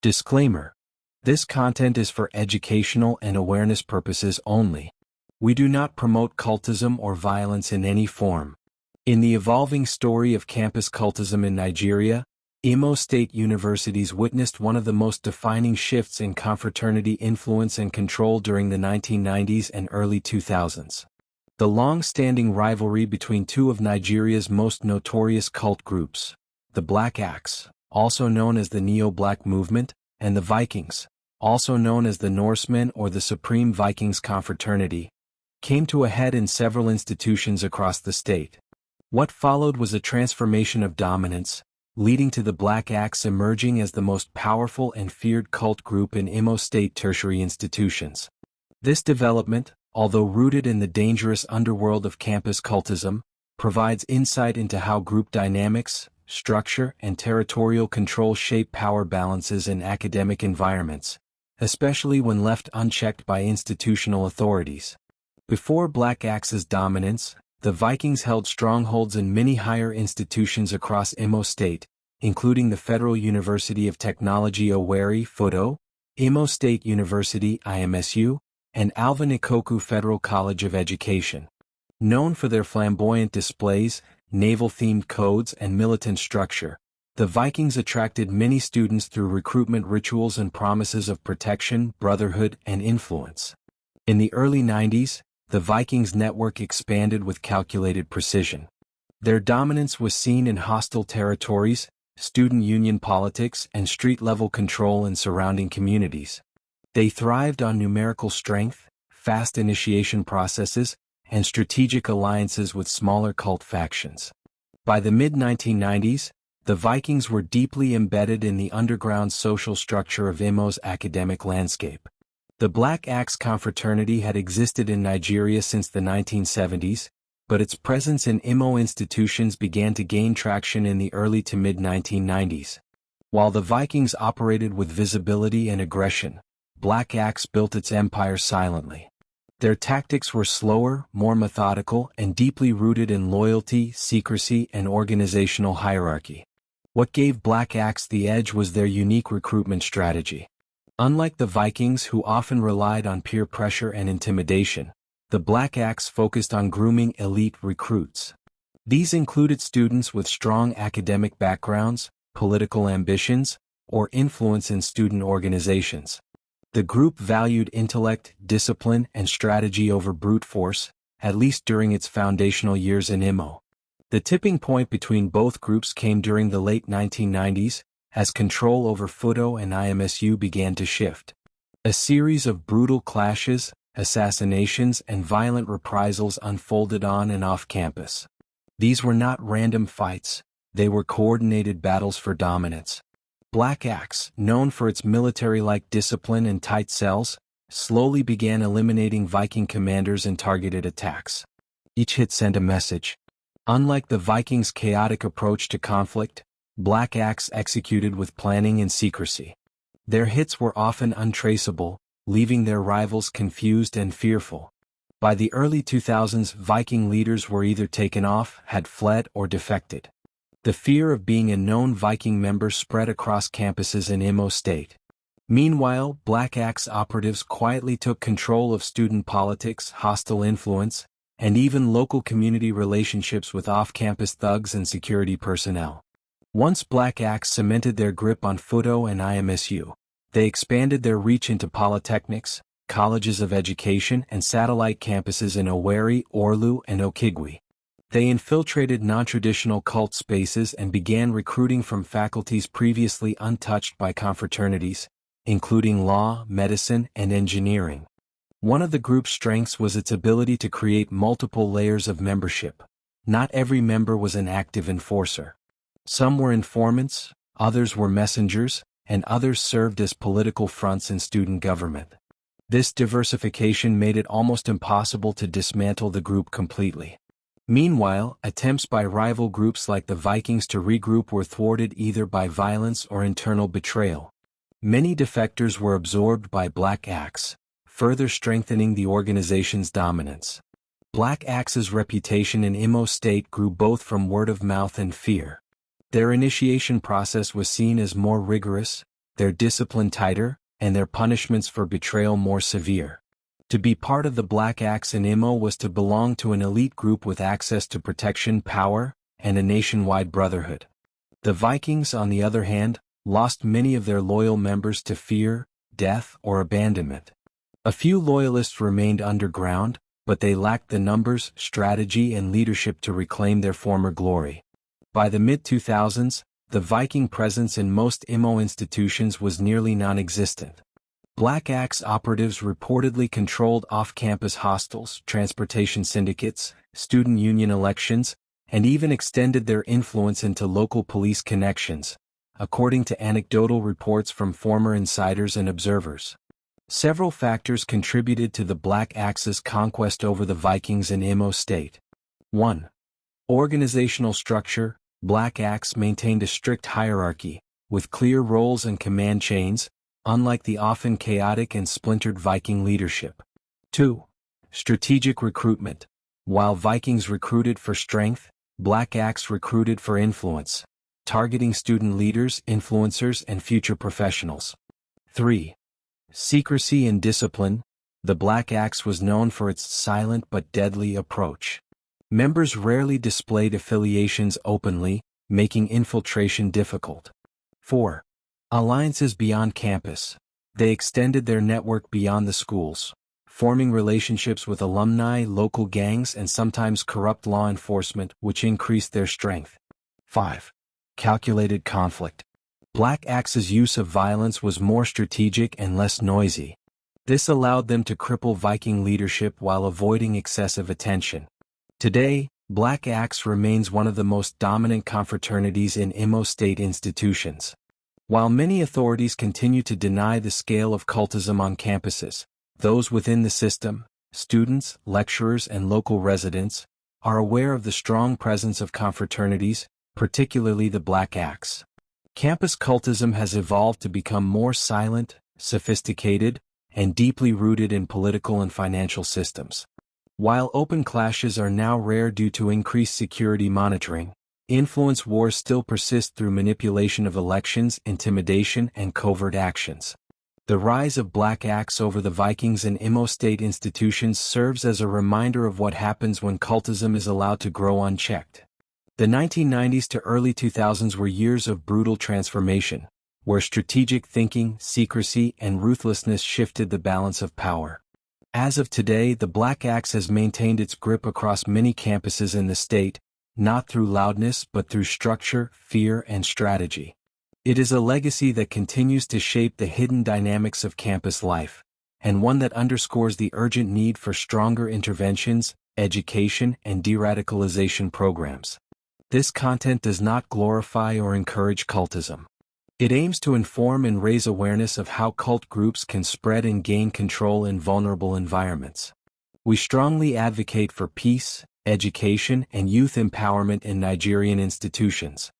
Disclaimer: this content is for educational and awareness purposes only. We do not promote cultism or violence in any form. In the evolving story of campus cultism in Nigeria, Imo State universities witnessed one of the most defining shifts in confraternity influence and control during the 1990s and early 2000s. The long-standing rivalry between two of Nigeria's most notorious cult groups, the BlackAxe, also known as the Neo-Black Movement, and the Vikings, also known as the Norsemen or the Supreme Vikings Confraternity, came to a head in several institutions across the state. What followed was a transformation of dominance, leading to the BlackAxe emerging as the most powerful and feared cult group in Imo State tertiary institutions. This development, although rooted in the dangerous underworld of campus cultism, provides insight into how group dynamics, structure, and territorial control shape power balances in academic environments, especially when left unchecked by institutional authorities. Before BlackAxe's dominance, the Vikings held strongholds in many higher institutions across Imo State, including the Federal University of Technology Owerri FUTO, Imo State University IMSU, and Alvin Ikoku Federal College of Education. Known for their flamboyant displays, naval-themed codes, and militant structure, the Vikings attracted many students through recruitment rituals and promises of protection, brotherhood, and influence. In the early 90s, the Vikings' network expanded with calculated precision. Their dominance was seen in hostile territories, student union politics, and street-level control in surrounding communities. They thrived on numerical strength, fast initiation processes, and strategic alliances with smaller cult factions. By the mid-1990s, the Vikings were deeply embedded in the underground social structure of Imo's academic landscape. The BlackAxe confraternity had existed in Nigeria since the 1970s, but its presence in Imo institutions began to gain traction in the early to mid-1990s. While the Vikings operated with visibility and aggression, BlackAxe built its empire silently. Their tactics were slower, more methodical, and deeply rooted in loyalty, secrecy, and organizational hierarchy. What gave BlackAxe the edge was their unique recruitment strategy. Unlike the Vikings, who often relied on peer pressure and intimidation, the BlackAxe focused on grooming elite recruits. These included students with strong academic backgrounds, political ambitions, or influence in student organizations. The group valued intellect, discipline, and strategy over brute force, at least during its foundational years in Imo. The tipping point between both groups came during the late 1990s, as control over FUTO and IMSU began to shift. A series of brutal clashes, assassinations, and violent reprisals unfolded on and off campus. These were not random fights, they were coordinated battles for dominance. BlackAxe, known for its military-like discipline and tight cells, slowly began eliminating Viking commanders in targeted attacks. Each hit sent a message. Unlike the Vikings' chaotic approach to conflict, BlackAxe executed with planning and secrecy. Their hits were often untraceable, leaving their rivals confused and fearful. By the early 2000s, Viking leaders were either taken off, had fled, or defected. The fear of being a known Viking member spread across campuses in Imo State. Meanwhile, BlackAxe operatives quietly took control of student politics, hostile influence, and even local community relationships with off-campus thugs and security personnel. Once BlackAxe cemented their grip on FUTO and IMSU, they expanded their reach into polytechnics, colleges of education, and satellite campuses in Owerri, Orlu, and Okigwe. They infiltrated non-traditional cult spaces and began recruiting from faculties previously untouched by confraternities, including law, medicine, and engineering. One of the group's strengths was its ability to create multiple layers of membership. Not every member was an active enforcer. Some were informants, others were messengers, and others served as political fronts in student government. This diversification made it almost impossible to dismantle the group completely. Meanwhile, attempts by rival groups like the Vikings to regroup were thwarted either by violence or internal betrayal. Many defectors were absorbed by BlackAxe, further strengthening the organization's dominance. BlackAxe's reputation in Imo State grew both from word of mouth and fear. Their initiation process was seen as more rigorous, their discipline tighter, and their punishments for betrayal more severe. To be part of the BlackAxe and Imo was to belong to an elite group with access to protection, power, and a nationwide brotherhood. The Vikings, on the other hand, lost many of their loyal members to fear, death, or abandonment. A few loyalists remained underground, but they lacked the numbers, strategy, and leadership to reclaim their former glory. By the mid-2000s, the Viking presence in most Imo institutions was nearly non-existent. BlackAxe operatives reportedly controlled off-campus hostels, transportation syndicates, student union elections, and even extended their influence into local police connections, according to anecdotal reports from former insiders and observers. Several factors contributed to the BlackAxe's conquest over the Vikings in Imo State. 1. Organizational structure. BlackAxe maintained a strict hierarchy, with clear roles and command chains, unlike the often chaotic and splintered Viking leadership. 2. Strategic recruitment. While Vikings recruited for strength, BlackAxe recruited for influence, targeting student leaders, influencers, and future professionals. 3. Secrecy and discipline. The BlackAxe was known for its silent but deadly approach. Members rarely displayed affiliations openly, making infiltration difficult. 4. Alliances beyond campus. They extended their network beyond the schools, forming relationships with alumni, local gangs, and sometimes corrupt law enforcement, which increased their strength. 5. Calculated conflict. BlackAxe's use of violence was more strategic and less noisy. This allowed them to cripple Viking leadership while avoiding excessive attention. Today, BlackAxe remains one of the most dominant confraternities in Imo State institutions. While many authorities continue to deny the scale of cultism on campuses, those within the system, students, lecturers, and local residents, are aware of the strong presence of confraternities, particularly the BlackAxe. Campus cultism has evolved to become more silent, sophisticated, and deeply rooted in political and financial systems. While open clashes are now rare due to increased security monitoring, influence wars still persist through manipulation of elections, intimidation, and covert actions. The rise of BlackAxe over the Vikings and Imo State institutions serves as a reminder of what happens when cultism is allowed to grow unchecked. The 1990s to early 2000s were years of brutal transformation, where strategic thinking, secrecy, and ruthlessness shifted the balance of power. As of today, the BlackAxe has maintained its grip across many campuses in the state, not through loudness but through structure, fear, and strategy. It is a legacy that continues to shape the hidden dynamics of campus life, and one that underscores the urgent need for stronger interventions, education, and de-radicalization programs. This content does not glorify or encourage cultism. It aims to inform and raise awareness of how cult groups can spread and gain control in vulnerable environments. We strongly advocate for peace, education, and youth empowerment in Nigerian institutions.